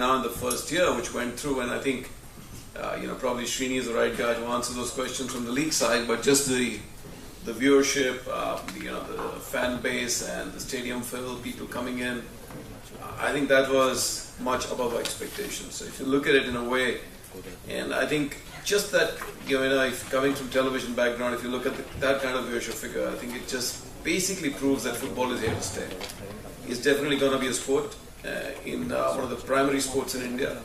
now in the first year, which went through, and I think probably Srini is the right guy to answer those questions from the league side, but just the viewership, the fan base and the stadium fill, people coming in, I think that was much above our expectations. So if you look at it in a way, and I think just that, if coming from television background, if you look at that kind of viewership figure, I think it just basically proves that football is here to stay. It's definitely going to be a sport in one of the primary sports in India,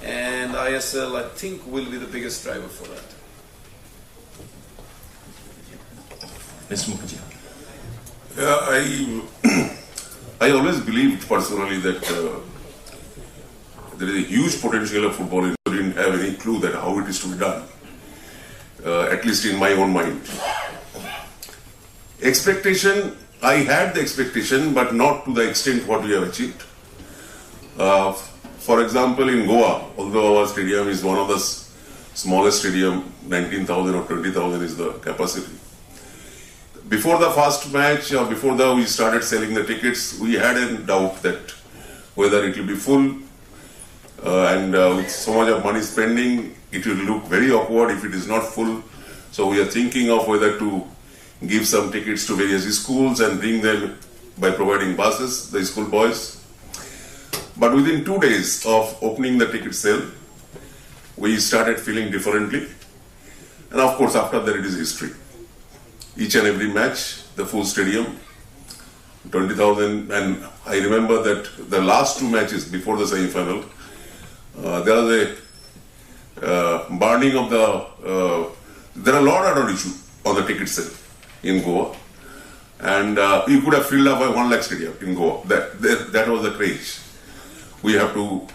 and ISL, I think, will be the biggest driver for that. Mr. Mukherjee. Yeah, I always believed personally that there is a huge potential of football. I didn't have any clue that how it is to be done, at least in my own mind. Expectation, I had the expectation, but not to the extent what we have achieved. For example, in Goa, although our stadium is one of the smallest stadium, 19,000 or 20,000 is the capacity. Before the first match, or before we started selling the tickets, we had a doubt that whether it will be full, and with so much of money spending, it will look very awkward if it is not full. So we are thinking of whether to give some tickets to various schools and bring them by providing buses, the school boys. But within 2 days of opening the ticket sale, we started feeling differently. And of course, after that, it is history. Each and every match, the full stadium, 20,000. And I remember that the last 2 matches before the semi-final, there was a burning of there are a lot of issue on the ticket sale in Goa. And you could have filled up a 1 lakh stadium in Goa. That was the craze. We have to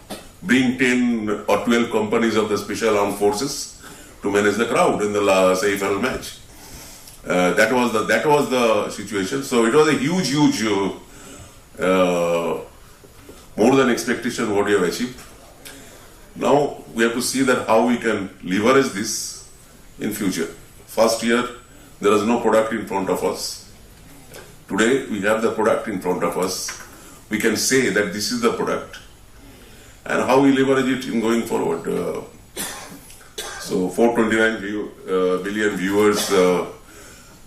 bring 10 or 12 companies of the Special Armed Forces to manage the crowd in the semi-final match. That was the situation. So it was a huge, more than expectation what we have achieved. Now we have to see that how we can leverage this in future. First year, there was no product in front of us. Today, we have the product in front of us. We can say that this is the product and how we leverage it in going forward. So 429 billion viewers,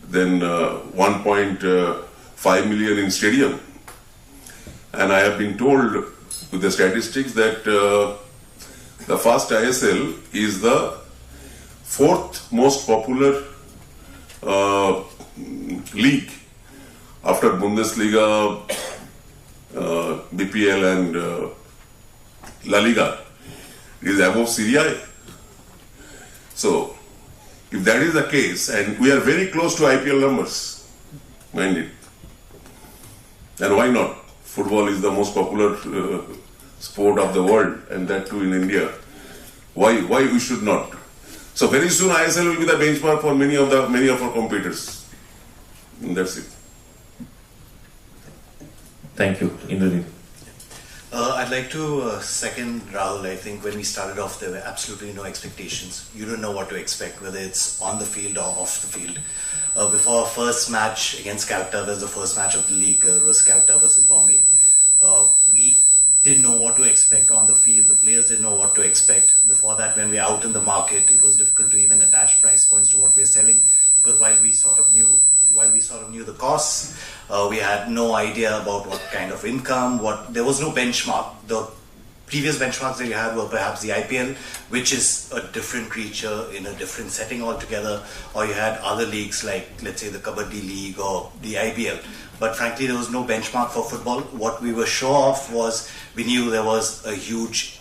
then 1.5 million in stadium. And I have been told with the statistics that the first ISL is the 4th most popular league after Bundesliga, BPL and La Liga. It is above Serie A. So, if that is the case, and we are very close to IPL numbers, mind it. And why not? Football is the most popular sport of the world, and that too in India. Why we should not? So very soon ISL will be the benchmark for many of our competitors. And that's it. Thank you, Indrajit. I'd like to second Rahul. I think when we started off, there were absolutely no expectations. You don't know what to expect, whether it's on the field or off the field. Before our first match against Calcutta, there's the first match of the league, it was Calcutta versus Bombay. We didn't know what to expect on the field. The players didn't know what to expect. Before that, when we were out in the market, it was difficult to even attach price points to what we're selling, because while we sort of knew the costs, we had no idea about what kind of income, there was no benchmark. The previous benchmarks that you had were perhaps the IPL, which is a different creature in a different setting altogether, or you had other leagues like, let's say, the Kabaddi League or the IBL. But frankly, there was no benchmark for football. What we were sure of was, we knew there was a huge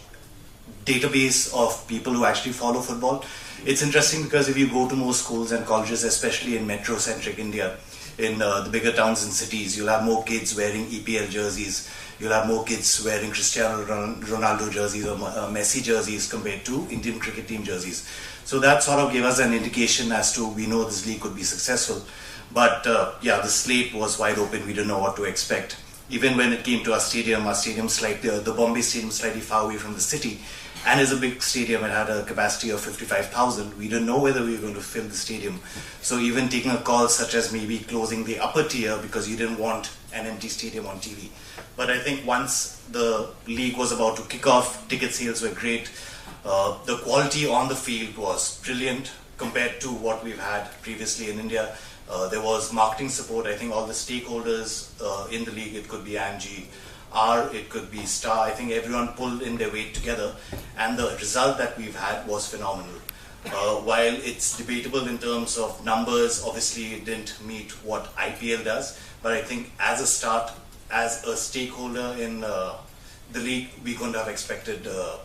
database of people who actually follow football. It's interesting because if you go to most schools and colleges, especially in metro-centric India, in the bigger towns and cities, you'll have more kids wearing EPL jerseys. You'll have more kids wearing Cristiano Ronaldo jerseys or Messi jerseys compared to Indian cricket team jerseys. So that sort of gave us an indication as to, we know this league could be successful. But yeah, the slate was wide open. We didn't know what to expect. even when it came to our stadium slightly, the Bombay Stadium slightly far away from the city, and is a big stadium. It had a capacity of 55,000. We didn't know whether we were going to fill the stadium. So even taking a call such as maybe closing the upper tier because you didn't want an empty stadium on TV. But I think once the league was about to kick off, ticket sales were great. The quality on the field was brilliant compared to what we've had previously in India. There was marketing support. I think all the stakeholders in the league, it could be AMG, it could be Star. I think everyone pulled in their weight together, and the result that we've had was phenomenal. While it's debatable in terms of numbers, obviously it didn't meet what IPL does, but I think as a start, as a stakeholder in the league, we couldn't have expected a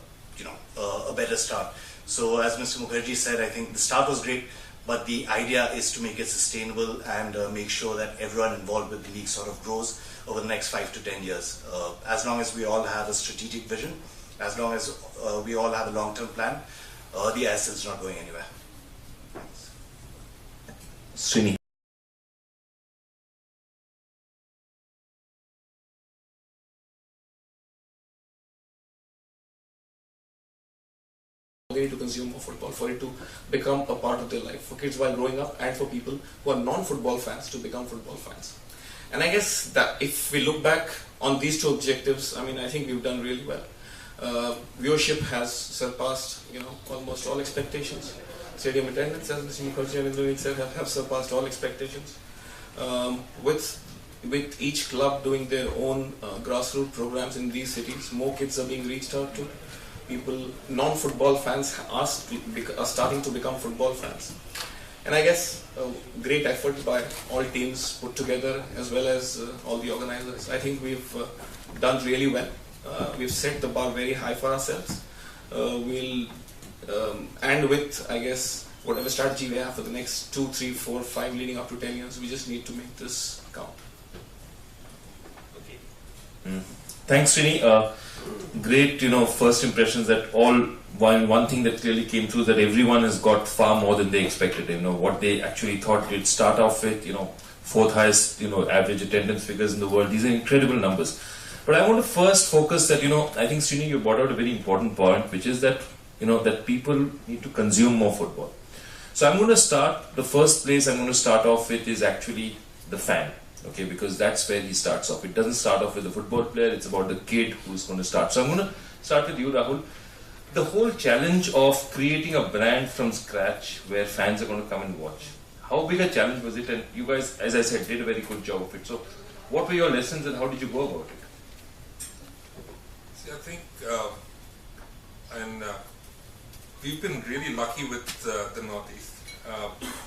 better start. So as Mr. Mukherjee said, I think the start was great, but the idea is to make it sustainable and make sure that everyone involved with the league sort of grows over the next 5 to 10 years. As long as we all have a strategic vision, as long as we all have a long-term plan, the ISL is not going anywhere. Srini. They need to consume more football for it to become a part of their life, for kids while growing up and for people who are non-football fans to become football fans. And I guess that if we look back on these two objectives, I mean, I think we've done really well. Viewership has surpassed, almost all expectations. Stadium attendance, as Mr. Mukherjee and Indranil said, have surpassed all expectations. With each club doing their own grassroots programs in these cities, more kids are being reached out to. People, non-football fans are starting to become football fans. And I guess great effort by all teams put together as well as all the organizers. I think we've done really well. We've set the bar very high for ourselves. And with, I guess, whatever strategy we have for the next 2, 3, 4, 5 leading up to 10 years, we just need to make this count. Okay. Thanks, Srini. Great, first impressions that one thing that clearly came through is that everyone has got far more than they expected. What they actually thought it'd start off with, 4th highest, average attendance figures in the world. These are incredible numbers. But I want to first focus that, I think Srini, you brought out a very important point, which is that, that people need to consume more football. So I'm going to start, the first place I'm going to start off with is actually the fan. Okay, because that's where he starts off. It doesn't start off with the football player, it's about the kid who's going to start. So I'm going to start with you, Rahul. The whole challenge of creating a brand from scratch where fans are going to come and watch. How big a challenge was it? And you guys, as I said, did a very good job of it. So what were your lessons and how did you go about it? See, I think we've been really lucky with the Northeast.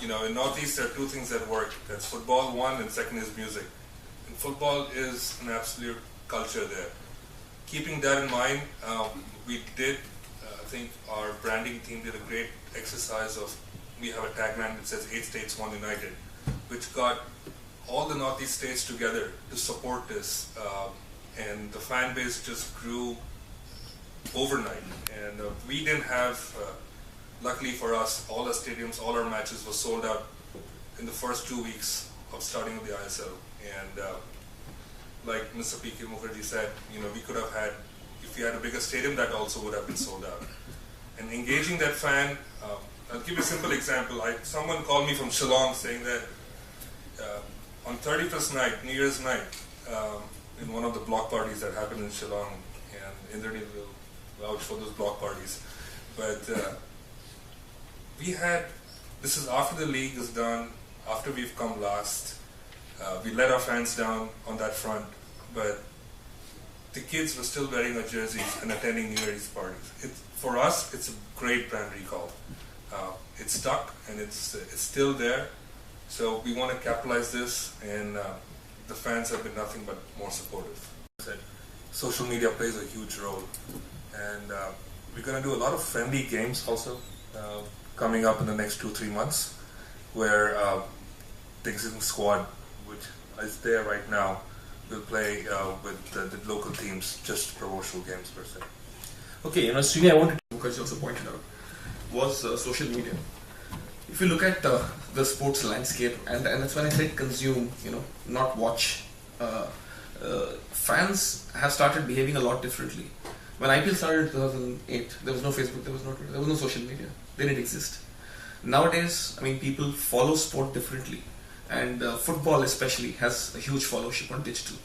In Northeast there are two things that work. That's football, one, and second is music. And football is an absolute culture there. Keeping that in mind, we did, I think our branding team did a great exercise of, we have a tagline that says 8 states, 1 united, which got all the Northeast states together to support this. And the fan base just grew overnight. And we didn't have... luckily for us, all our stadiums, all our matches were sold out in the first 2 weeks of starting of the ISL. And like Mr. P.K. Mukherjee said, we could have had, if we had a bigger stadium, that also would have been sold out. And engaging that fan, I'll give you a simple example. Someone called me from Shillong saying that on 31st night, New Year's night, in one of the block parties that happened in Shillong, and Indranil will vouch for those block parties, but this is after the league is done, after we've come last. We let our fans down on that front, but the kids were still wearing our jerseys and attending New Year's parties. For us, it's a great brand recall. It's stuck and it's still there. So we want to capitalize this, and the fans have been nothing but more supportive. Social media plays a huge role, and we're going to do a lot of friendly games also. Coming up in the next 2-3 months, where the existing squad, which is there right now, will play with the local teams, just promotional games per se. Okay, Srini, I wanted to... Mukherjee also pointed out, was social media. If you look at the sports landscape, and that's when I said consume, not watch. fans have started behaving a lot differently. When IPL started in 2008, there was no Facebook, there was no Twitter, there was no social media. They didn't exist. Nowadays, I mean, people follow sport differently, and football especially has a huge followership on digital.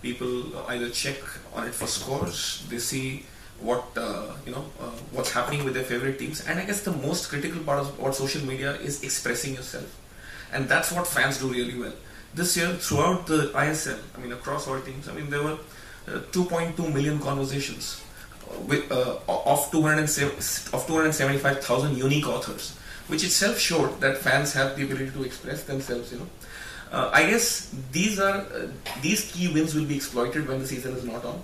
People either check on it for scores, they see what what's happening with their favorite teams, and I guess the most critical part of what social media is expressing yourself, and that's what fans do really well. This year, throughout the ISL, I mean, across all teams, I mean, there were 2.2 million conversations of 275,000 unique authors, which itself showed that fans have the ability to express themselves. I guess these key wins will be exploited when the season is not on.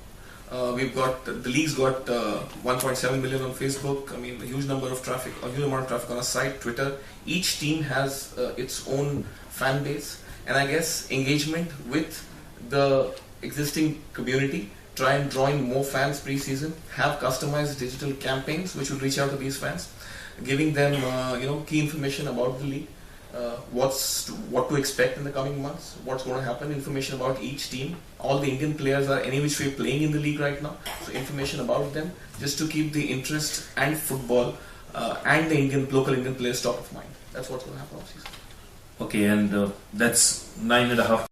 We've got the league's got 1.7 million on Facebook. I mean, a huge amount of traffic on our site, Twitter. Each team has its own fan base, and I guess engagement with the existing community. Try and draw in more fans pre-season. Have customized digital campaigns which will reach out to these fans, giving them key information about the league. What to expect in the coming months, what's going to happen, information about each team. All the Indian players are any which way playing in the league right now, so information about them, just to keep the interest and football and the local Indian players top of mind. That's what's going to happen all season. Okay, and that's 9.5